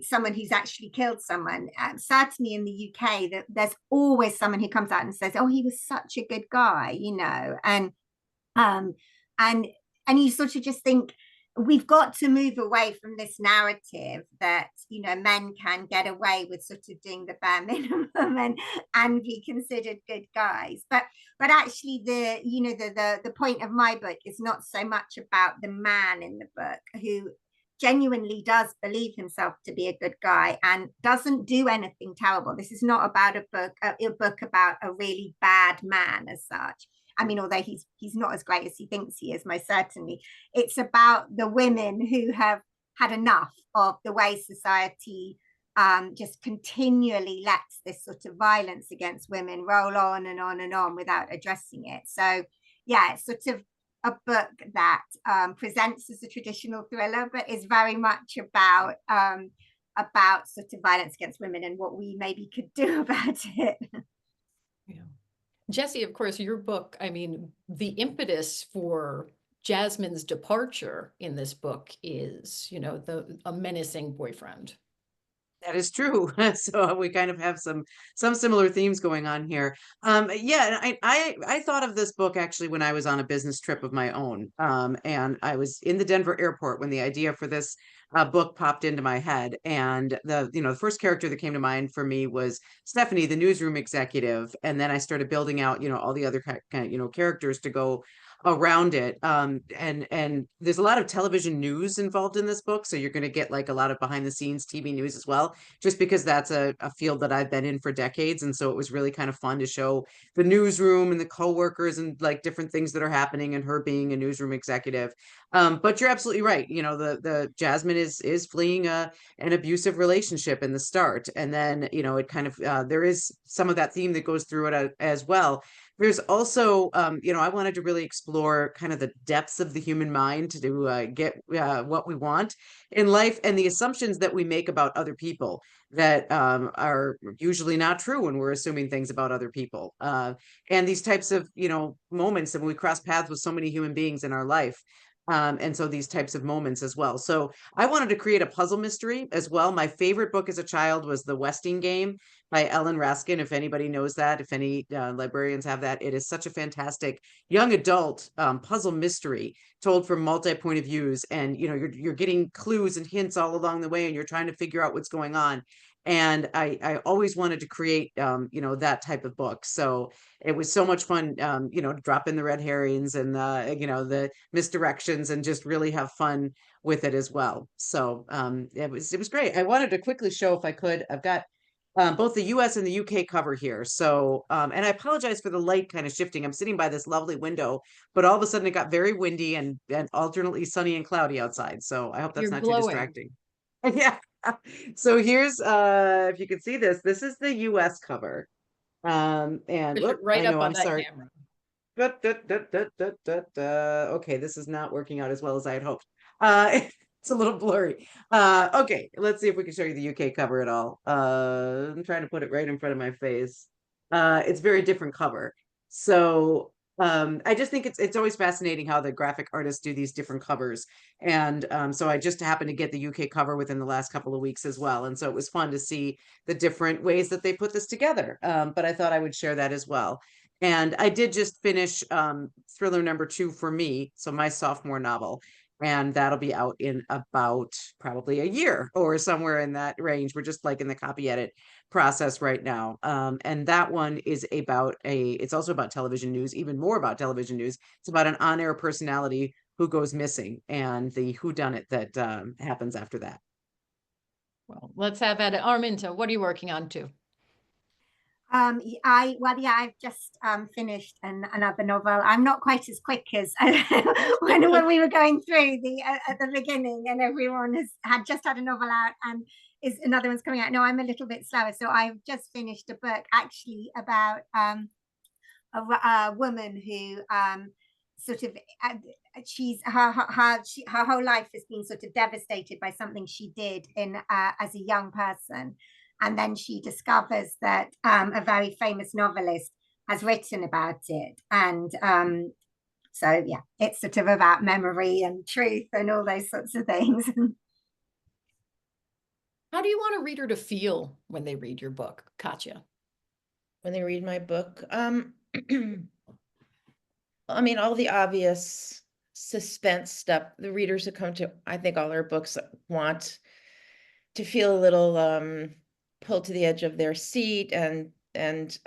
someone who's actually killed someone. Certainly in the UK, that there's always someone who comes out and says, "Oh, he was such a good guy," you know, um, and you sort of just think we've got to move away from this narrative that, you know, men can get away with sort of doing the bare minimum and be considered good guys. But actually, the, you know, the point of my book is not so much about the man in the book who genuinely does believe himself to be a good guy and doesn't do anything terrible. This is not about a book about a really bad man as such. I mean, although he's not as great as he thinks he is, most certainly. It's about the women who have had enough of the way society just continually lets this sort of violence against women roll on and on and on without addressing it. So yeah, it's sort of a book that presents as a traditional thriller, but is very much about sort of violence against women and what we maybe could do about it. Yeah. Jessie, of course, your book, I mean, the impetus for Jasmine's departure in this book is, you know, a menacing boyfriend. That is true. So we kind of have some similar themes going on here. Yeah, and I thought of this book actually when I was on a business trip of my own. And I was in the Denver airport when the idea for this book popped into my head. And the first character that came to mind for me was Stephanie, the newsroom executive. And then I started building out, you know, all the other kind of, you know, characters to go around it. And there's a lot of television news involved in this book. So you're going to get like a lot of behind the scenes TV news as well, just because that's a field that I've been in for decades. And so it was really kind of fun to show the newsroom and the coworkers and like different things that are happening, and her being a newsroom executive. But you're absolutely right. You know, the Jasmine is fleeing an abusive relationship in the start. And then, you know, it kind of, there is some of that theme that goes through it as well. There's also, you know, I wanted to really explore kind of the depths of the human mind to get what we want in life, and the assumptions that we make about other people that are usually not true when we're assuming things about other people. And these types of, you know, moments, and we cross paths with so many human beings in our life. And so these types of moments as well. So I wanted to create a puzzle mystery as well. My favorite book as a child was The Westing Game by Ellen Raskin. If anybody knows that, if any librarians have that, it is such a fantastic young adult puzzle mystery told from multi-point of views. And, you know, you're getting clues and hints all along the way, and you're trying to figure out what's going on. And I always wanted to create, you know, that type of book. So it was so much fun, you know, to drop in the red herrings and, you know, the misdirections, and just really have fun with it as well. So it was great. I wanted to quickly show, if I could, I've got both the US and the UK cover here. So, and I apologize for the light kind of shifting. I'm sitting by this lovely window, but all of a sudden it got very windy and alternately sunny and cloudy outside. So I hope that's You're not too glowing. distracting. Yeah. So here's if you can see this is the US cover. And Push it whoop, right I know, up on I'm that sorry. camera. Okay, this is not working out as well as I had hoped. It's a little blurry. Okay, let's see if we can show you the UK cover at all. I'm trying to put it right in front of my face. It's very different cover. So I just think it's always fascinating how the graphic artists do these different covers. And so I just happened to get the UK cover within the last couple of weeks as well. And so it was fun to see the different ways that they put this together. But I thought I would share that as well. And I did just finish thriller number 2 for me, so my sophomore novel, and that'll be out in about probably a year or somewhere in that range. We're just like in the copy edit process right now. And that one is it's also about television news, even more about television news. It's about an on-air personality who goes missing and the whodunit that happens after that. Well, let's have at it. Araminta, what are you working on too? I've just finished another novel. I'm not quite as quick as when we were going through the at the beginning, and everyone had just had a novel out, and is another one's coming out. No, I'm a little bit slower. So I've just finished a book actually about a woman who sort of she's her whole life has been sort of devastated by something she did in as a young person. And then she discovers that a very famous novelist has written about it. And so, yeah, it's sort of about memory and truth and all those sorts of things. How do you want a reader to feel when they read your book, Katia? When they read my book, I mean, all the obvious suspense stuff, the readers who come to, I think, all our books want to feel a little pulled to the edge of their seat and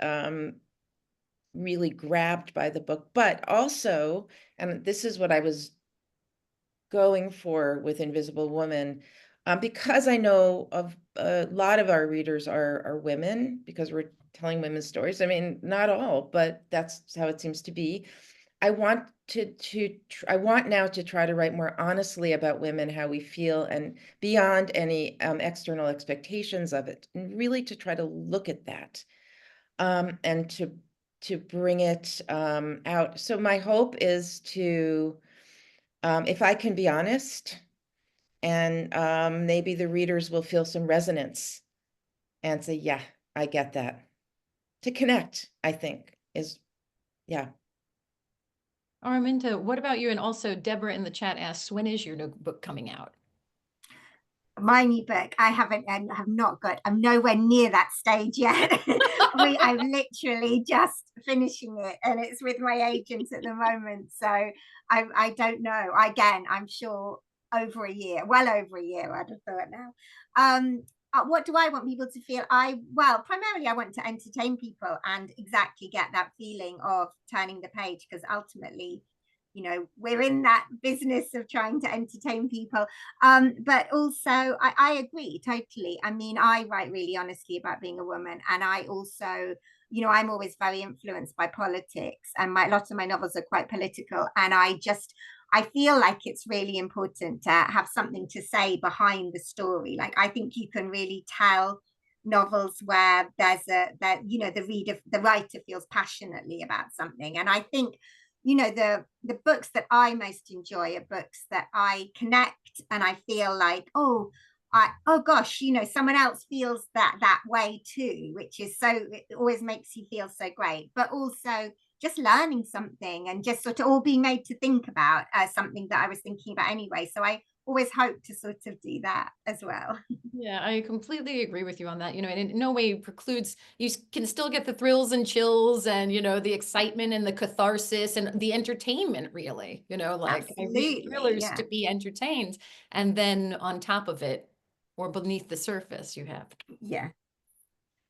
really grabbed by the book. But also, and this is what I was going for with Invisible Woman, because I know of a lot of our readers are women, because we're telling women's stories. I mean, not all, but that's how it seems to be. I want now to try to write more honestly about women, how we feel, and beyond any external expectations of it, and really to try to look at that, and to bring it out. So my hope is to, if I can be honest, and maybe the readers will feel some resonance and say, yeah, I get that. To connect, I think, is, yeah. Araminta, what about you? And also Deborah in the chat asks, when is your new book coming out? My new book, I'm nowhere near that stage yet. I'm literally just finishing it, and it's with my agent at the moment. So I don't know. Again, I'm sure well over a year, I'd have thought now. What do I want people to feel? Primarily I want to entertain people and exactly get that feeling of turning the page, because ultimately, we're in that business of trying to entertain people. But also I agree totally. I mean, I write really honestly about being a woman, and I also, I'm always very influenced by politics, and a lot of my novels are quite political, and I feel like it's really important to have something to say behind the story. Like, I think you can really tell novels where the writer feels passionately about something. And I think, the books that I most enjoy are books that I connect and I feel like, oh gosh, someone else feels that way too, which is it always makes you feel so great. But also just learning something and just sort of all being made to think about something that I was thinking about anyway. So I always hope to sort of do that as well. Yeah, I completely agree with you on that. And in no way precludes, you can still get the thrills and chills and, the excitement and the catharsis and the entertainment, really, like I read thrillers yeah. to be entertained. And then on top of it, or beneath the surface, you have. Yeah.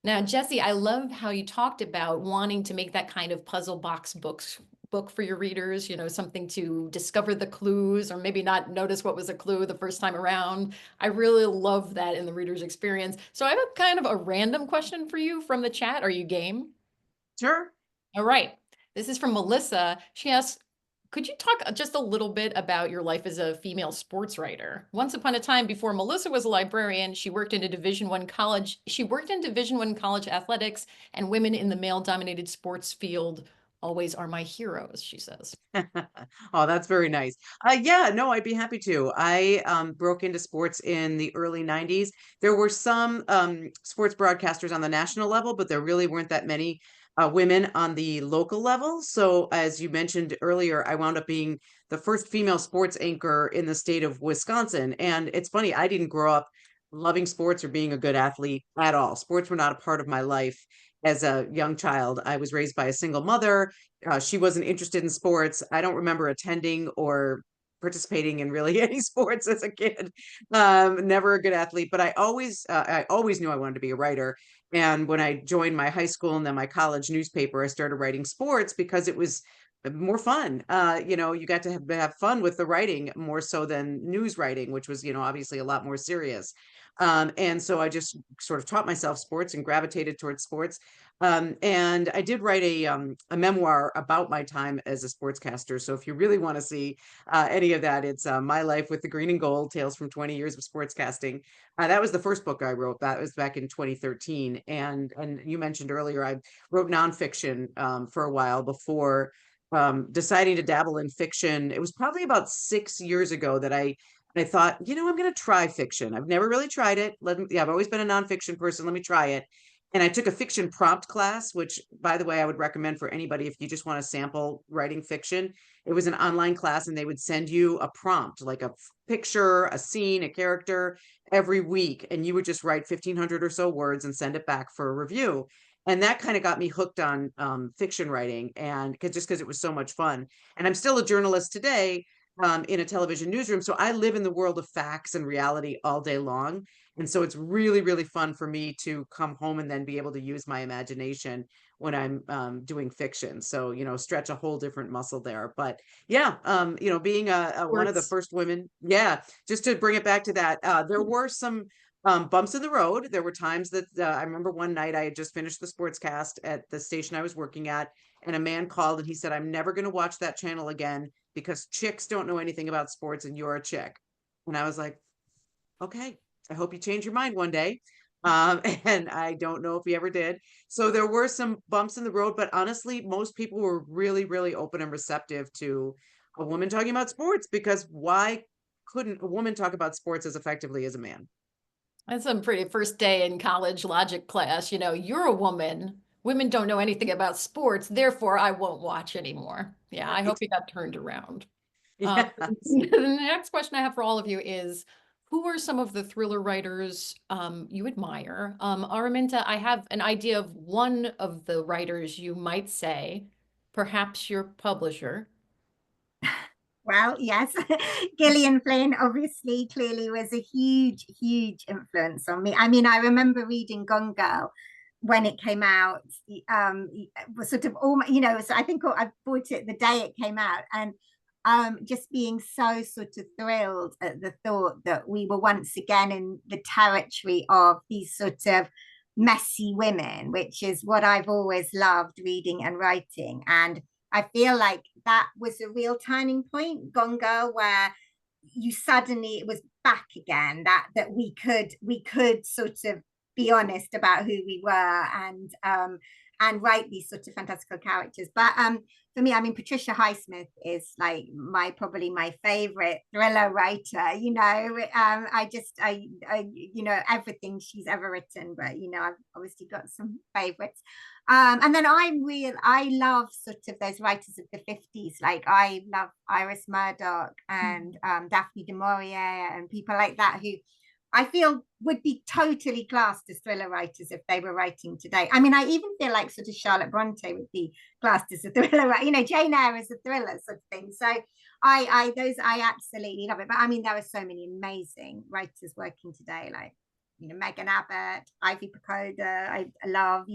Now, Jessie, I love how you talked about wanting to make that kind of puzzle box book for your readers, something to discover the clues or maybe not notice what was a clue the first time around. I really love that in the reader's experience. So I have a kind of a random question for you from the chat. Are you game? Sure. All right. This is from Melissa. She asks, Could you talk just a little bit about your life as a female sports writer? Once upon a time, before Melissa was a librarian, she worked in a Division I college. She worked in Division I college athletics, and women in the male-dominated sports field always are my heroes, she says. Oh, that's very nice. Yeah, no, I'd be happy to. I broke into sports in the early 90s. There were some sports broadcasters on the national level, but there really weren't that many women on the local level. So, as you mentioned earlier, I wound up being the first female sports anchor in the state of Wisconsin. And it's funny, I didn't grow up loving sports or being a good athlete at all. Sports were not a part of my life as a young child. I was raised by a single mother. She wasn't interested in sports. I don't remember attending or participating in really any sports as a kid. Never a good athlete, but I always knew I wanted to be a writer. And when I joined my high school and then my college newspaper, I started writing sports because it was more fun. You got to have fun with the writing more so than news writing, which was, obviously a lot more serious. And so I just sort of taught myself sports and gravitated towards sports. And I did write a memoir about my time as a sportscaster. So if you really want to see any of that, it's My Life with the Green and Gold, Tales from 20 Years of Sportscasting. That was the first book I wrote. That was back in 2013. And you mentioned earlier, I wrote nonfiction for a while before deciding to dabble in fiction. It was probably about 6 years ago that I thought, I'm going to try fiction. I've never really tried it. I've always been a nonfiction person. Let me try it. And I took a fiction prompt class, which, by the way, I would recommend for anybody if you just want to sample writing fiction. It was an online class, and they would send you a prompt, like a picture, a scene, a character every week. And you would just write 1,500 or so words and send it back for a review. And that kind of got me hooked on fiction writing, and because it was so much fun. And I'm still a journalist today, in a television newsroom. So I live in the world of facts and reality all day long. And so it's really, really fun for me to come home and then be able to use my imagination when I'm doing fiction. So, stretch a whole different muscle there. But yeah, being one of the Sports. first women, yeah, just to bring it back to that, there were some bumps in the road. There were times that I remember one night I had just finished the sportscast at the station I was working at, and a man called and he said, "I'm never going to watch that channel again because chicks don't know anything about sports and you're a chick." And I was like, okay, I hope you change your mind one day. And I don't know if he ever did. So there were some bumps in the road, but honestly, most people were really, really open and receptive to a woman talking about sports, because why couldn't a woman talk about sports as effectively as a man? That's some pretty first day in college logic class. You're a woman. Women don't know anything about sports, therefore I won't watch anymore. Yeah, I hope Right. you got turned around. Yes. The next question I have for all of you is, who are some of the thriller writers you admire? Araminta, I have an idea of one of the writers you might say, perhaps your publisher. Well, yes, Gillian Flynn obviously clearly was a huge, huge influence on me. I mean, I remember reading Gone Girl when it came out. Was sort of all, so I think I bought it the day it came out, and just being so sort of thrilled at the thought that we were once again in the territory of these sort of messy women, which is what I've always loved reading and writing. And I feel like that was a real turning point, Gone Girl, where you suddenly, it was back again, that we could sort of be honest about who we were, and write these sort of fantastical characters. But for me, I mean, Patricia Highsmith is like probably my favorite thriller writer. I everything she's ever written, but I've obviously got some favorites. And then I love sort of those writers of the 50s. Like I love Iris Murdoch and Daphne du Maurier and people like that, who I feel would be totally classed as thriller writers if they were writing today. I mean, I even feel like sort of Charlotte Bronte would be classed as a thriller, Jane Eyre is a thriller sort of thing. So I absolutely love it. But I mean, there are so many amazing writers working today, like Megan Abbott, Ivy Pacoda, I love,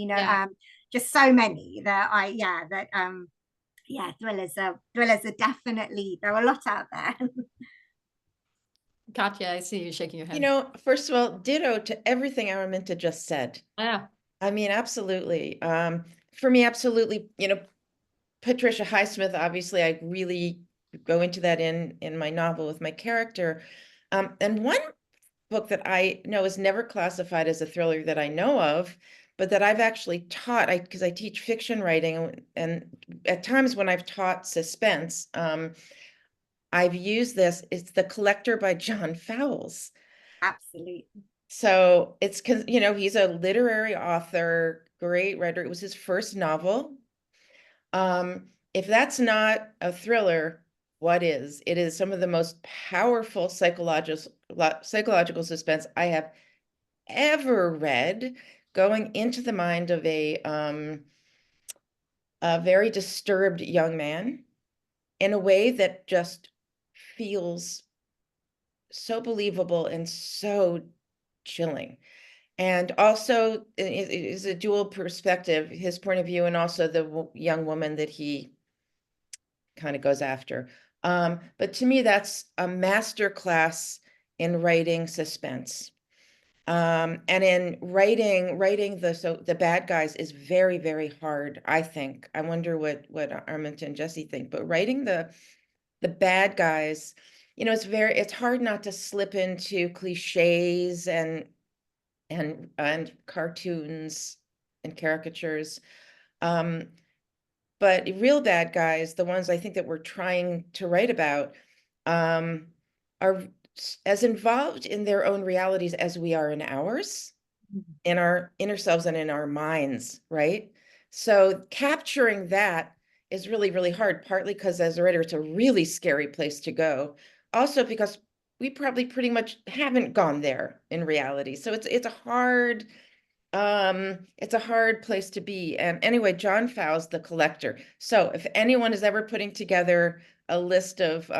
just so many that thrillers are definitely, there are a lot out there. Katia, I see you shaking your head. First of all, ditto to everything Araminta just said. Yeah. I mean, absolutely. For me, absolutely. Patricia Highsmith, obviously, I really go into that in my novel with my character. And one book that I know is never classified as a thriller that I know of, but that I've actually taught, because I teach fiction writing, and at times when I've taught suspense, I've used this. It's The Collector by John Fowles. Absolutely. So it's, you know, he's a literary author, great writer. It was his first novel. If that's not a thriller, what is? It is some of the most powerful psychological suspense I have ever read, going into the mind of a very disturbed young man in a way that just feels so believable and so chilling. And also it is a dual perspective, his point of view and also the young woman that he kind of goes after. But to me, that's a master class in writing suspense. And in writing the bad guys is very, very hard, I think. I wonder what Araminta and Jessie think, but writing the bad guys, you know, it's hard not to slip into cliches and cartoons and caricatures. But real bad guys, the ones I think that we're trying to write about, are as involved in their own realities as we are in ours, in our inner selves and in our minds, right? So capturing that is really, really hard, partly because as a writer, it's a really scary place to go. Also because we probably pretty much haven't gone there in reality. So it's a hard place to be. And anyway, John Fowles, The Collector. So if anyone is ever putting together a list of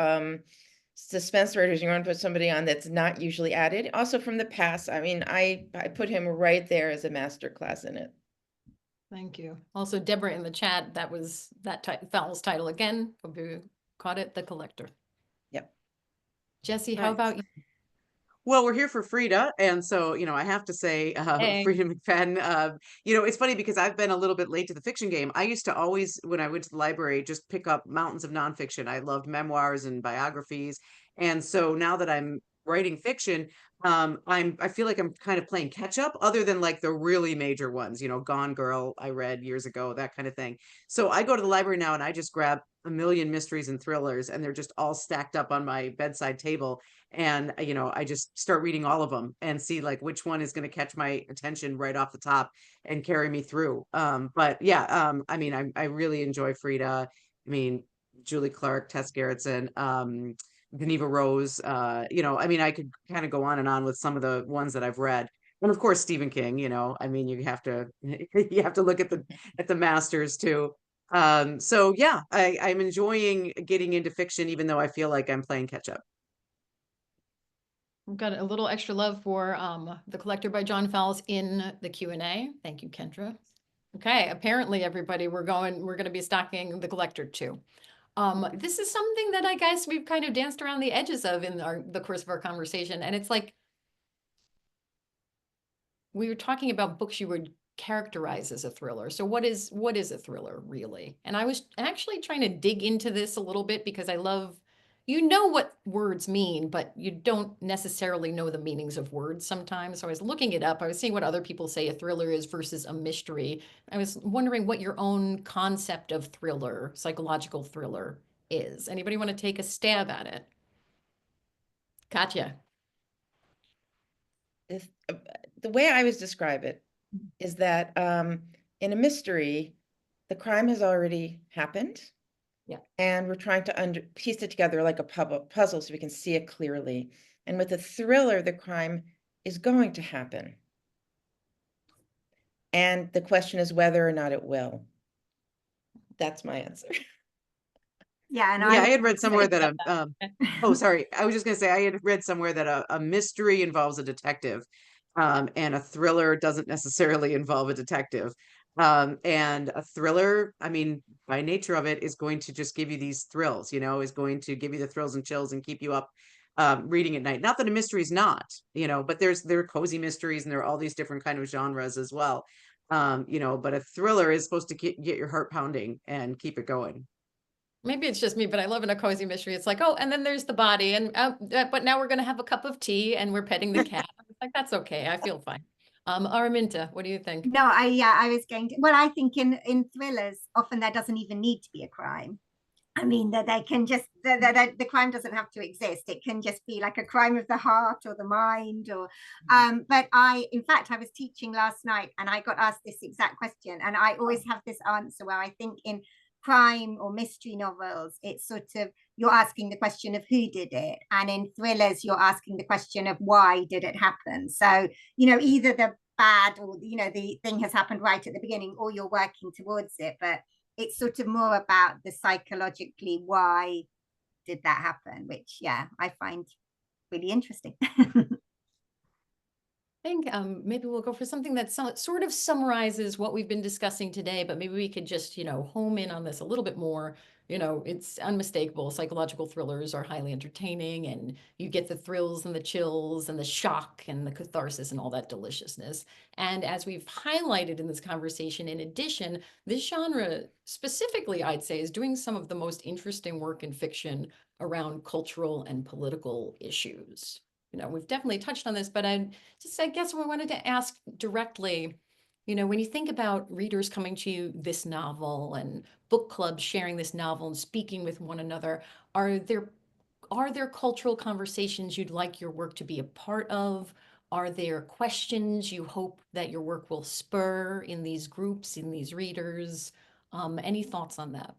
suspense writers, you want to put somebody on that's not usually added, also from the past, I mean, I put him right there as a master class in it. Thank you. Also, Deborah in the chat, that was Fowles title again. Hope you caught it, The Collector. Yep. Jessie, how Nice. about you? Well, we're here for Frida, and so, you know, I have to say, Hey. Frida McFadden, you know, it's funny because I've been a little bit late to the fiction game. I used to always, when I went to the library, just pick up mountains of nonfiction. I loved memoirs and biographies. And so now that I'm writing fiction, I feel like I'm kind of playing catch up, other than like the really major ones, you know, Gone Girl, I read years ago, that kind of thing. So I go to the library now and I just grab a million mysteries and thrillers, and they're just all stacked up on my bedside table. And you know, I just start reading all of them and see like which one is going to catch my attention right off the top and carry me through. But yeah, I mean, I really enjoy Frida. I mean, Julie Clark, Tess Gerritsen, Geneva Rose. You know, I mean, I could kind of go on and on with some of the ones that I've read. And of course, Stephen King. You know, I mean, you have to you have to look at the masters too. So yeah, I'm enjoying getting into fiction, even though I feel like I'm playing catch up. We've got a little extra love for The Collector by John Fowles in the Q&A. Thank you, Kendra. Okay, apparently everybody, we're going to be stocking The Collector too. This is something that I guess we've kind of danced around the edges of in the course of our conversation. And it's like, we were talking about books you would characterize as a thriller. So what is a thriller really? And I was actually trying to dig into this a little bit because I love, you know what words mean, but you don't necessarily know the meanings of words sometimes. So I was looking it up. I was seeing what other people say a thriller is versus a mystery. I was wondering what your own concept of thriller, psychological thriller is. Anybody want to take a stab at it? Katia. The way I would describe it is that in a mystery, the crime has already happened. Yeah. And we're trying to piece it together like a puzzle so we can see it clearly. And with a thriller, the crime is going to happen. And the question is whether or not it will. That's my answer. Yeah, and Yeah, I had read somewhere that oh, sorry. I was just gonna say I had read somewhere that a mystery involves a detective, and a thriller doesn't necessarily involve a detective. And a thriller, I mean, by nature of it, is going to just give you these thrills, you know, is going to give you the thrills and chills and keep you up reading at night. Not that a mystery is not, you know, but there are cozy mysteries and there are all these different kind of genres as well. You know, but a thriller is supposed to get your heart pounding and keep it going. Maybe it's just me, but I love in a cozy mystery. It's like, oh, and then there's the body, and but now we're gonna have a cup of tea and we're petting the cat. It's like, that's okay. I feel fine. Araminta, what do you think? No, I was going to. Well, I think in thrillers, often there doesn't even need to be a crime. I mean, that they can just the crime doesn't have to exist. It can just be like a crime of the heart or the mind, or but in fact, I was teaching last night and I got asked this exact question, and I always have this answer where I think in crime or mystery novels, it's sort of you're asking the question of who did it, and in thrillers, you're asking the question of why did it happen. So either the bad or the thing has happened right at the beginning, or you're working towards it, but it's sort of more about the psychologically why did that happen, which I find really interesting. I think maybe we'll go for something that sort of summarizes what we've been discussing today, but maybe we could just, home in on this a little bit more. It's unmistakable. Psychological thrillers are highly entertaining, and you get the thrills and the chills and the shock and the catharsis and all that deliciousness. And as we've highlighted in this conversation, in addition, this genre specifically, I'd say, is doing some of the most interesting work in fiction around cultural and political issues. We've definitely touched on this, but I guess we wanted to ask directly, when you think about readers coming to you this novel and book clubs sharing this novel and speaking with one another, are there cultural conversations you'd like your work to be a part of? Are there questions you hope that your work will spur in these groups, in these readers? Any thoughts on that?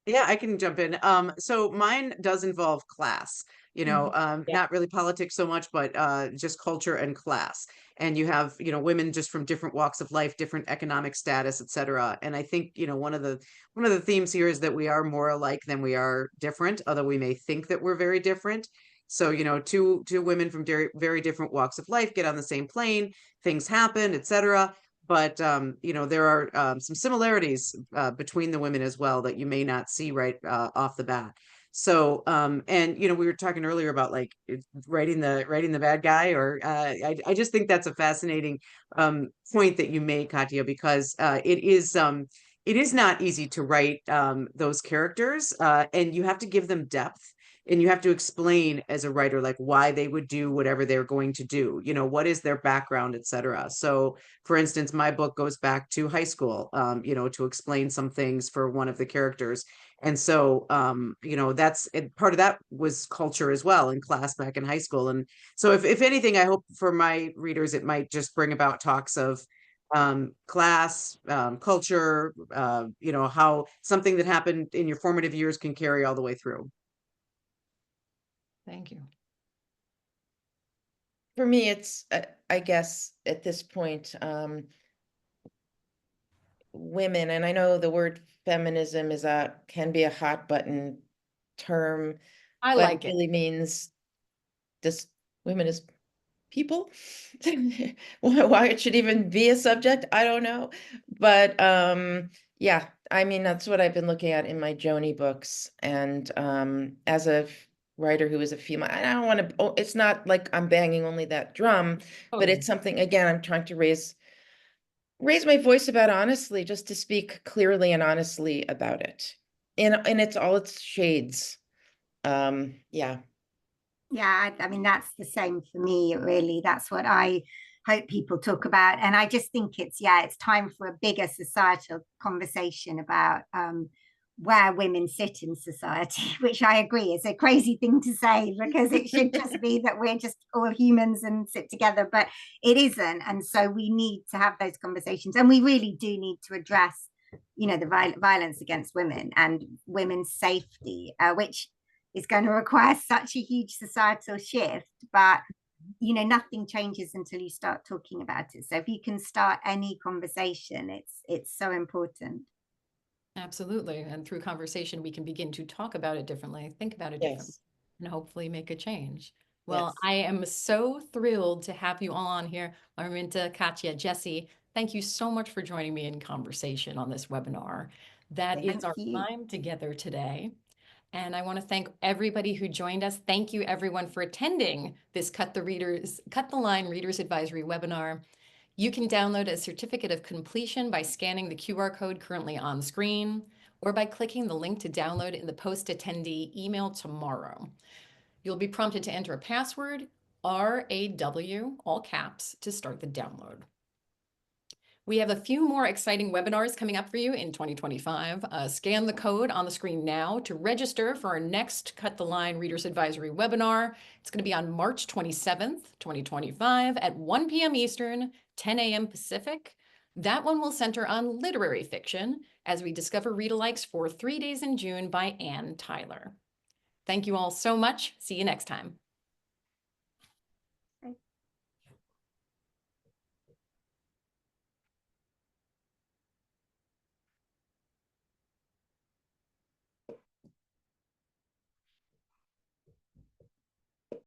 Yeah, I can jump in. So mine does involve class, Yeah. not really politics so much, but just culture and class. And you have, women just from different walks of life, different economic status, et cetera. And I think, one of the themes here is that we are more alike than we are different, although we may think that we're very different. So, two women from very different walks of life get on the same plane, things happen, et cetera. But there are some similarities between the women as well that you may not see right off the bat. So and we were talking earlier about like writing the bad guy, or I just think that's a fascinating point that you made, Katia, because it is not easy to write those characters, and you have to give them depth. And you have to explain as a writer, like why they would do whatever they're going to do, what is their background, et cetera. So for instance, my book goes back to high school, to explain some things for one of the characters. And so, that's part of that was culture as well in class back in high school. And so if anything, I hope for my readers, it might just bring about talks of class, culture, how something that happened in your formative years can carry all the way through. Thank you. For me, it's, I guess, at this point, women, and I know the word feminism can be a hot button term, I but like it it. really means just women as people. Why it should even be a subject, I don't know. But yeah, I mean, that's what I've been looking at in my Joni books. And as a writer who is a female, I don't want to, it's not like I'm banging only that drum, but Totally. it's something, again, I'm trying to raise my voice about honestly, just to speak clearly and honestly about it. And it's all its shades. Yeah. Yeah, I mean, that's the same for me, really. That's what I hope people talk about. And I just think it's time for a bigger societal conversation about where women sit in society, which I agree is a crazy thing to say, because it should just be that we're just all humans and sit together, but it isn't. And so we need to have those conversations. And we really do need to address, the violence against women and women's safety, which is going to require such a huge societal shift, but nothing changes until you start talking about it. So if you can start any conversation, it's so important. Absolutely. And through conversation, we can begin to talk about it differently, think about it differently, Yes. and hopefully make a change. Well, Yes. I am so thrilled to have you all on here. Araminta, Katia, Jessie, thank you so much for joining me in conversation on this webinar. That is Thank our you. time together today. And I want to thank everybody who joined us. Thank you everyone for attending this Cut the Line Readers Advisory webinar. You can download a certificate of completion by scanning the QR code currently on the screen or by clicking the link to download in the post-attendee email tomorrow. You'll be prompted to enter a password, RAW, all caps, to start the download. We have a few more exciting webinars coming up for you in 2025. Scan the code on the screen now to register for our next Cut the Line Readers Advisory webinar. It's going to be on March 27th, 2025 at 1 p.m. Eastern, 10 a.m. Pacific. That one will center on literary fiction as we discover read-alikes for 3 Days in June by Anne Tyler. Thank you all so much. See you next time.